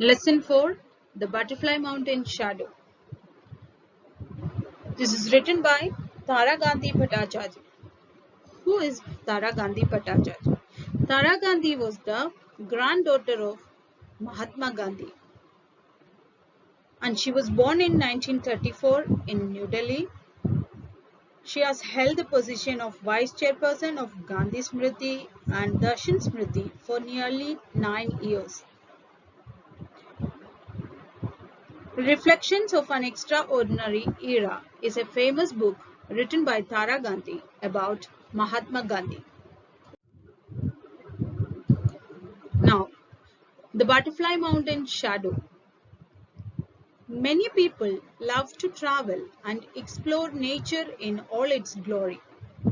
Lesson 4, The Butterfly Mountain Shadow. This is written by Tara Gandhi Bhattacharya. Who is Tara Gandhi Bhattacharya? Tara Gandhi was the granddaughter of Mahatma Gandhi, and she was born in 1934 in New Delhi. She has held the position of Vice Chairperson of Gandhi Smriti and Darshan Smriti for nearly 9 years. Reflections of an Extraordinary Era is a famous book written by Tara Gandhi about Mahatma Gandhi. Now, the Butterfly Mountain Shadow. Many people love to travel and explore nature in all its glory.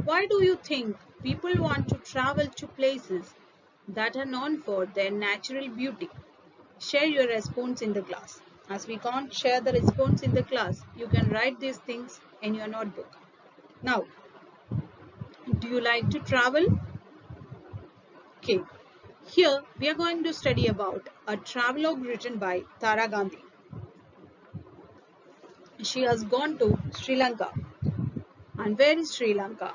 Why do you think people want to travel to places that are known for their natural beauty? Share your response in the class. As we can't share the response in the class, you can write these things in your notebook. Now, do you like to travel? Okay, here we are going to study about a travelogue written by Tara Gandhi. She has gone to Sri Lanka. And where is Sri Lanka?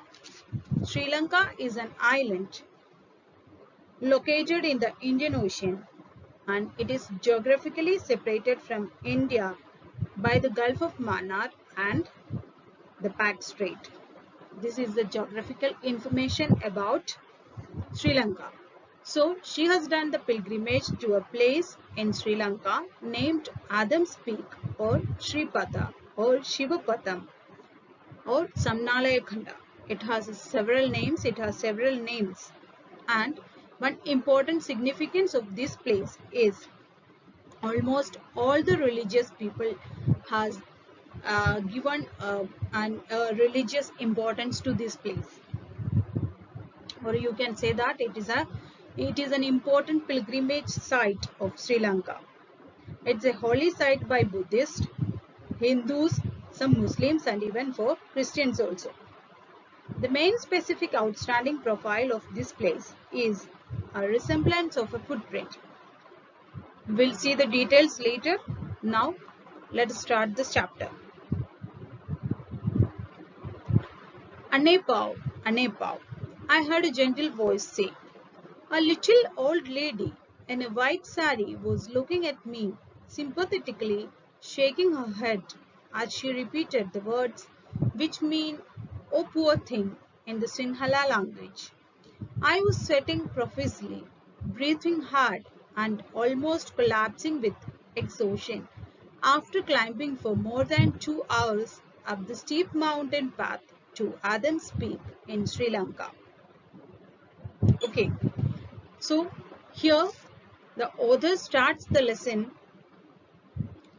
Sri Lanka is an island located in the Indian Ocean, and it is geographically separated from India by the Gulf of Mannar and the Pak Strait. This is the geographical information about Sri Lanka. So she has done the pilgrimage to a place in Sri Lanka named Adam's Peak or Sripata or Shivapatam or Samnalayakhanda. It has several names. And one important significance of this place is almost all the religious people has given religious importance to this place, or you can say that it is an important pilgrimage site of Sri Lanka. It's a holy site by Buddhists, Hindus, some Muslims, and even for Christians also. The main specific outstanding profile of this place is a resemblance of a footprint. We'll see the details later. Now, let's start this chapter. Anepav, Anepav, I heard a gentle voice say. A little old lady in a white sari was looking at me sympathetically, shaking her head as she repeated the words which mean, "Oh poor thing," in the Sinhala language. I was sweating profusely, breathing hard, and almost collapsing with exhaustion after climbing for more than 2 hours up the steep mountain path to Adam's Peak in Sri Lanka. Okay, so here the author starts the lesson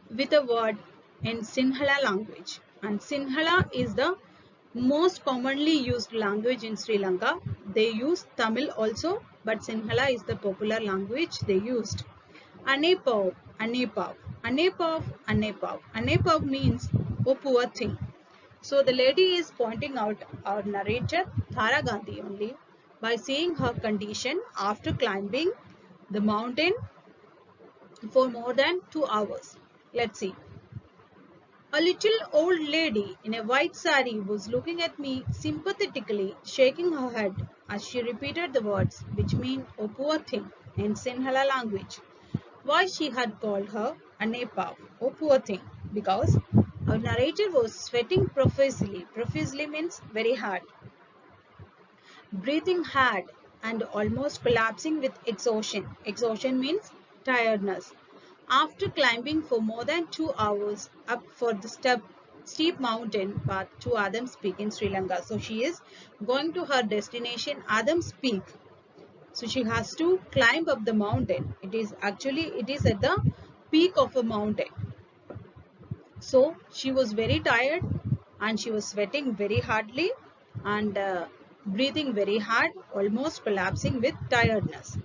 with a word in Sinhala language, and Sinhala is the most commonly used language in Sri Lanka. They use Tamil also, but Sinhala is the popular language they used. Anepav, Anepav, Anepav, Anepav. Anepav means, "oh poor thing." So the lady is pointing out our narrator Tara Gandhi only by saying her condition after climbing the mountain for more than 2 hours. Let's see. A little old lady in a white sari was looking at me sympathetically, shaking her head as she repeated the words which mean, "oh poor thing," in Sinhala language. Why she had called her Anepav, "oh poor thing," because our narrator was sweating profusely. Profusely means very hard. Breathing hard and almost collapsing with exhaustion. Exhaustion means tiredness. After climbing for more than 2 hours up for the steep mountain path to Adam's Peak in Sri Lanka. So she is going to her destination Adam's Peak. So she has to climb up the mountain. It is at the peak of a mountain. So she was very tired and she was sweating very hardly and breathing very hard, almost collapsing with tiredness.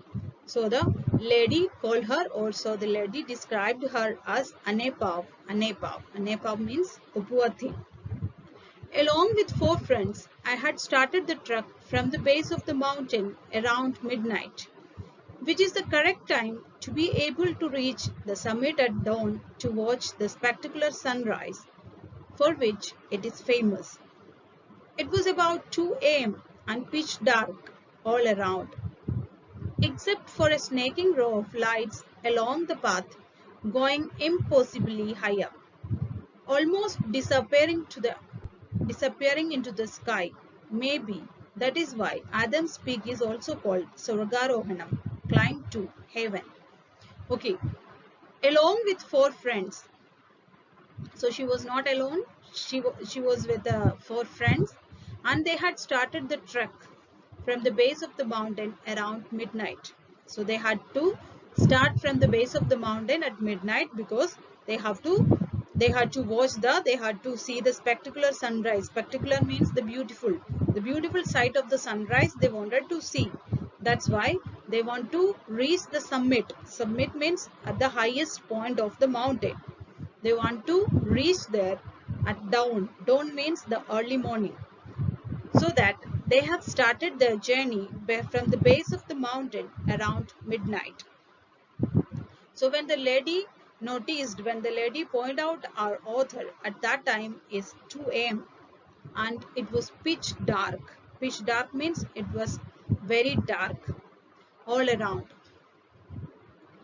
So the lady called her, or so the lady described her as Anepav. Anepav. Anepav means "oh poor thing." Along with 4 friends, I had started the trek from the base of the mountain around midnight, which is the correct time to be able to reach the summit at dawn to watch the spectacular sunrise for which it is famous. It was about 2 a.m. and pitch dark all around, except for a snaking row of lights along the path going impossibly high up, almost disappearing into the sky. Maybe that is why Adam's Peak is also called Swargarohanam, climb to heaven. Okay, along with four friends. So she was not alone. She was with four friends, and they had started the trek from the base of the mountain around midnight. So they had to start from the base of the mountain at midnight because they have to they had to they had to see the spectacular sunrise. Spectacular means the beautiful sight of the sunrise they wanted to see. That's why they want to reach the summit. Summit means at the highest point of the mountain. They want to reach there at dawn. Dawn means the early morning. So that they have started their journey from the base of the mountain around midnight. So when the lady pointed out our author at that time is 2 a.m. and it was pitch dark. Pitch dark means it was very dark all around.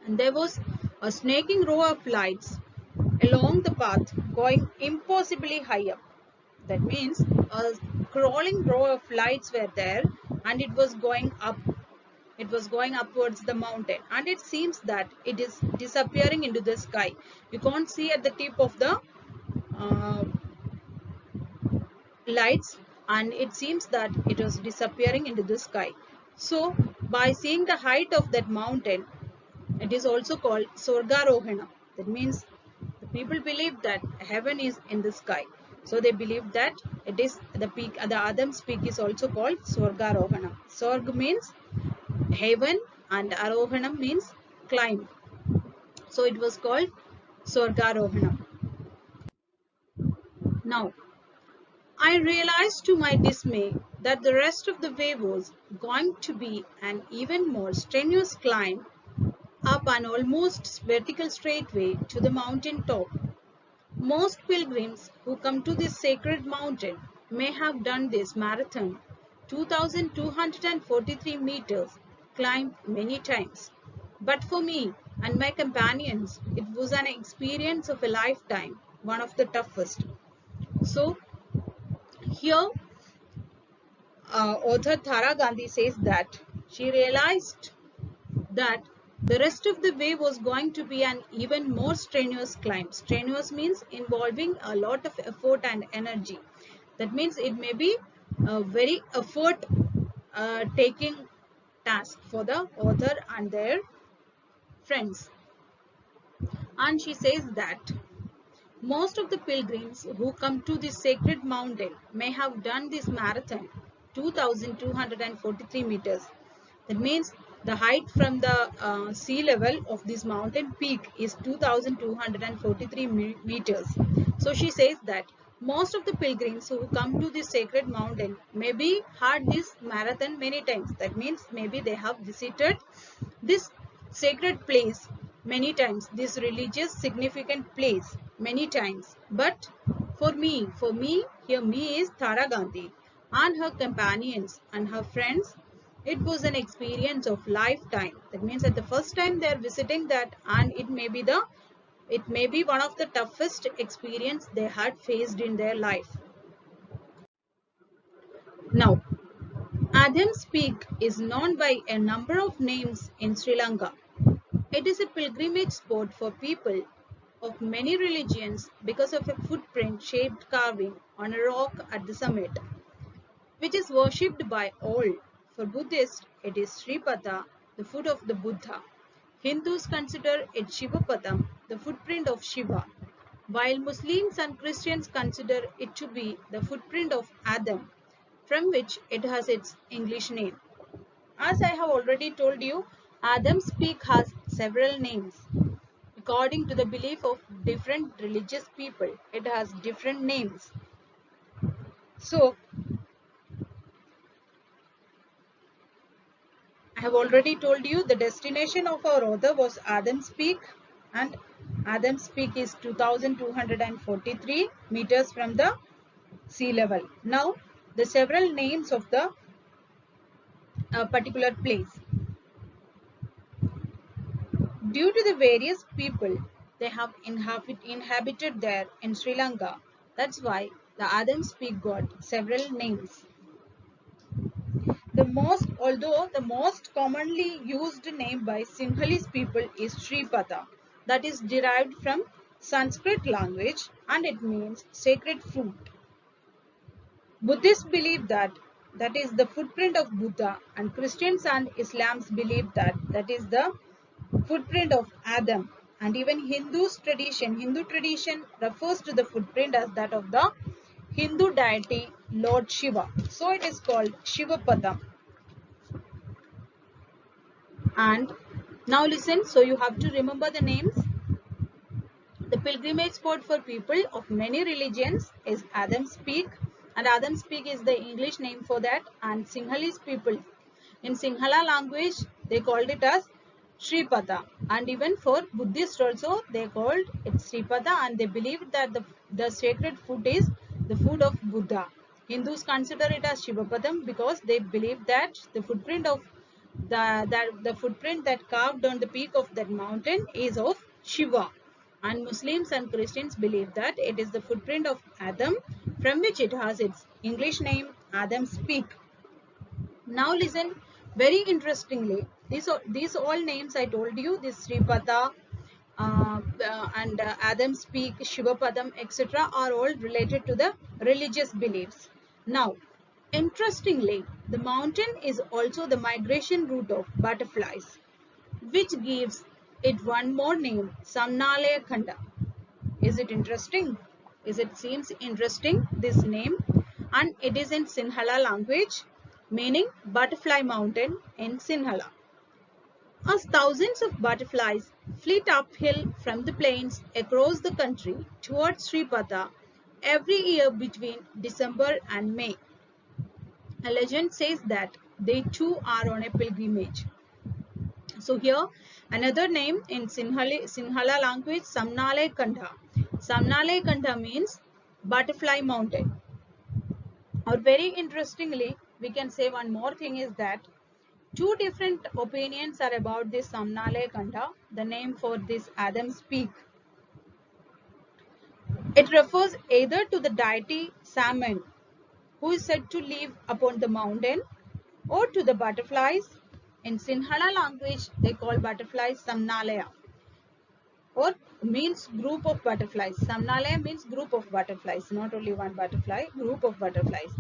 And there was a snaking row of lights along the path going impossibly high up. That means a crawling row of lights were there and it was going up. It was going upwards the mountain and it seems that it is disappearing into the sky. You can't see at the tip of the uh, lights and it seems that it was disappearing into the sky. So by seeing the height of that mountain, it is also called Swargarohana. That means the people believe that heaven is in the sky. So they believe that it is the peak, the Adam's peak is also called Swargarohana. Swarg means heaven and Arohanam means climb. So it was called Swargarohana. Now, I realized to my dismay that the rest of the way was going to be an even more strenuous climb up an almost vertical straightway to the mountain top. Most pilgrims who come to this sacred mountain may have done this marathon, 2,243 meters, climb many times. But for me and my companions, it was an experience of a lifetime, one of the toughest. So here, author Thara Gandhi says that she realized that the rest of the way was going to be an even more strenuous climb. Strenuous means involving a lot of effort and energy. That means it may be a very effort taking task for the author and their friends. And she says that most of the pilgrims who come to this sacred mountain may have done this marathon, 2,243 meters. That means the height from the sea level of this mountain peak is 2,243 meters. So she says that most of the pilgrims who come to this sacred mountain maybe had this marathon many times. That means maybe they have visited this sacred place many times, this religious significant place many times. But for me, here me is Tara Gandhi and her companions and her friends. It was an experience of lifetime. That means at the first time they are visiting that, and it may be one of the toughest experience they had faced in their life. Now, Adam's Peak is known by a number of names in Sri Lanka. It is a pilgrimage spot for people of many religions because of a footprint-shaped carving on a rock at the summit, which is worshipped by all. For Buddhists, it is Sripata, the foot of the Buddha. Hindus consider it Shivapadam, the footprint of Shiva, while Muslims and Christians consider it to be the footprint of Adam, from which it has its English name. As I have already told you, Adam's Peak has several names. According to the belief of different religious people, it has different names. So, I have already told you the destination of our author was Adams Peak, and Adams Peak is 2243 meters from the sea level. Now, the several names of the particular place. Due to the various people they have inhabited there in Sri Lanka, that's why the Adams Peak got several names. Although the most commonly used name by Sinhalese people is Sripata, that is derived from Sanskrit language and it means sacred fruit. Buddhists believe that that is the footprint of Buddha, and Christians and Islams believe that that is the footprint of Adam, and even Hindu tradition refers to the footprint as that of the Hindu deity Lord Shiva. So it is called Shivapadam. And now listen, so you have to remember the names. The pilgrimage spot for people of many religions is Adams Peak, and Adams Peak is the English name for that, and Sinhalese people in Sinhala language they called it as Sripada, and even for Buddhists also they called it Sripada, and they believed that the sacred food is the food of Buddha. Hindus consider it as Shivapadam because they believe that the footprint of the footprint that carved on the peak of that mountain is of Shiva, and Muslims and Christians believe that it is the footprint of Adam, from which it has its English name Adam's Peak. Now listen, very interestingly, these all names I told you, this Sripata and Adam's Peak, Shivapadam, etc. are all related to the religious beliefs. Now, interestingly, the mountain is also the migration route of butterflies, which gives it one more name, Samnalaya Khanda. Is it interesting? It seems interesting, this name, and it is in Sinhala language, meaning butterfly mountain in Sinhala. As thousands of butterflies flit uphill from the plains across the country towards Sripata every year between December and May. A legend says that they too are on a pilgrimage. So here another name in Sinhala language, Samnalaya Khanda. Samnalaya Khanda means butterfly mountain. Or very interestingly, we can say one more thing is that two different opinions are about this Samnalaya Khanda, the name for this Adam's Peak. It refers either to the deity Saman, who is said to live upon the mountain, or to the butterflies. In Sinhala language, they call butterflies Samnalaya, or means group of butterflies. Samnalaya means group of butterflies, not only one butterfly, group of butterflies.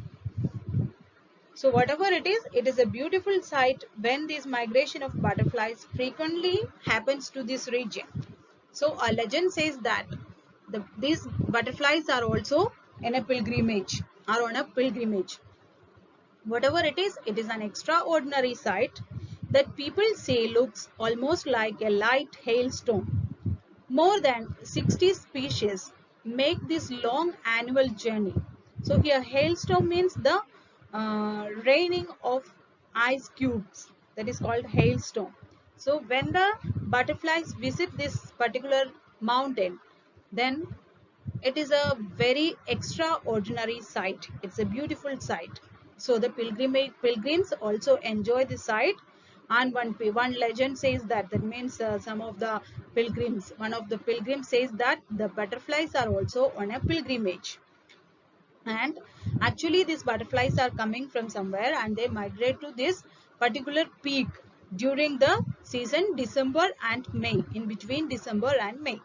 So whatever it is a beautiful sight when this migration of butterflies frequently happens to this region. So a legend says that these butterflies are also in a pilgrimage, are on a pilgrimage. Whatever it is an extraordinary sight that people say looks almost like a light hailstone. More than 60 species make this long annual journey. So here hailstone means the raining of ice cubes, that is called hailstone. So when the butterflies visit this particular mountain, then it is a very extraordinary sight. It's a beautiful sight. So the pilgrims also enjoy the sight, and one legend says that means one of the pilgrims says that the butterflies are also on a pilgrimage, and actually these butterflies are coming from somewhere and they migrate to this particular peak during the season December and May, in between December and May.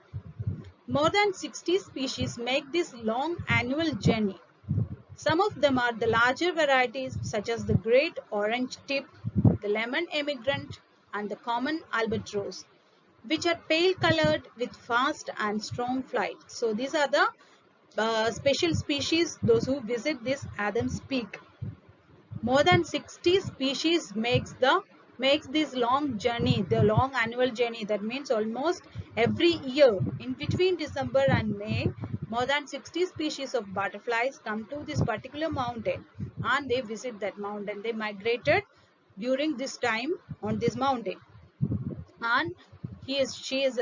More than 60 species make this long annual journey. Some of them are the larger varieties such as the great orange tip, the lemon emigrant, and the common albatross, which are pale colored with fast and strong flight. So these are the special species, those who visit this Adams Peak. More than 60 species makes this long journey, the long annual journey. That means almost every year in between December and May, more than 60 species of butterflies come to this particular mountain and they visit that mountain. They migrated during this time on this mountain. And she is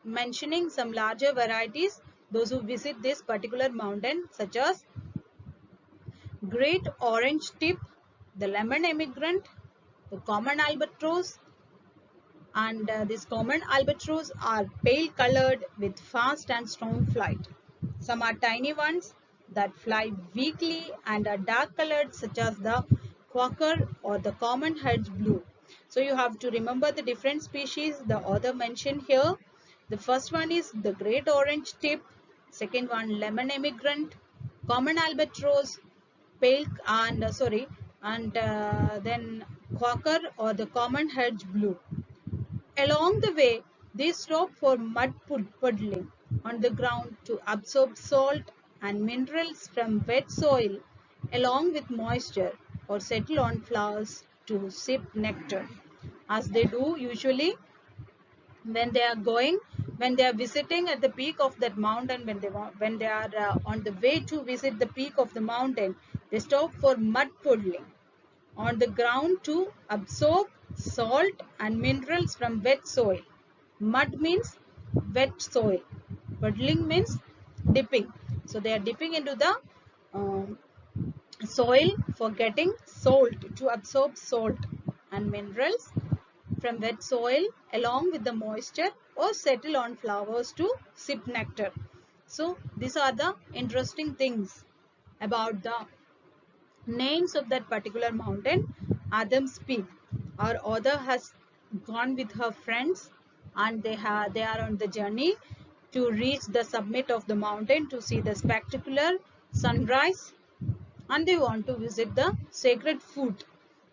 mentioning some larger varieties, those who visit this particular mountain, such as great orange tip, the lemon emigrant, the common albatross, and these common albatross are pale colored with fast and strong flight. Some are tiny ones that fly weakly and are dark colored, such as the quaker or the common hedge blue. So you have to remember the different species the author mentioned here. The first one is the great orange tip, second one lemon emigrant, common albatross, pale and then quaker or the common hedge blue. Along the way, they stop for mud puddling on the ground to absorb salt and minerals from wet soil along with moisture, or settle on flowers to sip nectar, as they do usually when they are going, when they are visiting at the peak of that mountain, when they are on the way to visit the peak of the mountain, they stop for mud puddling on the ground to absorb salt and minerals from wet soil. Mud means wet soil. Puddling means dipping. So they are dipping into the um, soil for getting salt, to absorb salt and minerals from wet soil along with the moisture, or settle on flowers to sip nectar. So these are the interesting things about the names of that particular mountain, Adam's Peak. Our author has gone with her friends, and they are on the journey to reach the summit of the mountain to see the spectacular sunrise, and they want to visit the sacred food.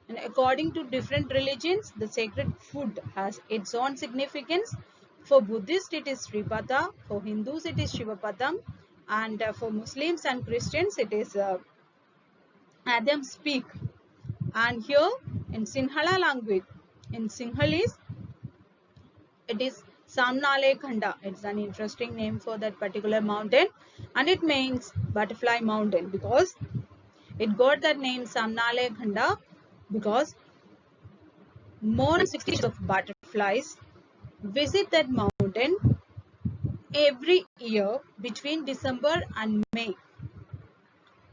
And according to different religions, the sacred food has its own significance. For Buddhists, it is Sripata. For Hindus, it is Shivapadam. And for Muslims and Christians, it is Adam's Peak. And here in Sinhala language, in Sinhalese, it is Samnale Khanda. It's an interesting name for that particular mountain, and it means butterfly mountain, because it got that name Samnale Khanda because more than 60 of butterflies visit that mountain every year between December and May.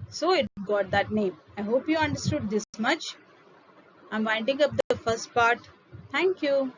So it got that name. I hope you understood this much. I'm winding up the first part. Thank you.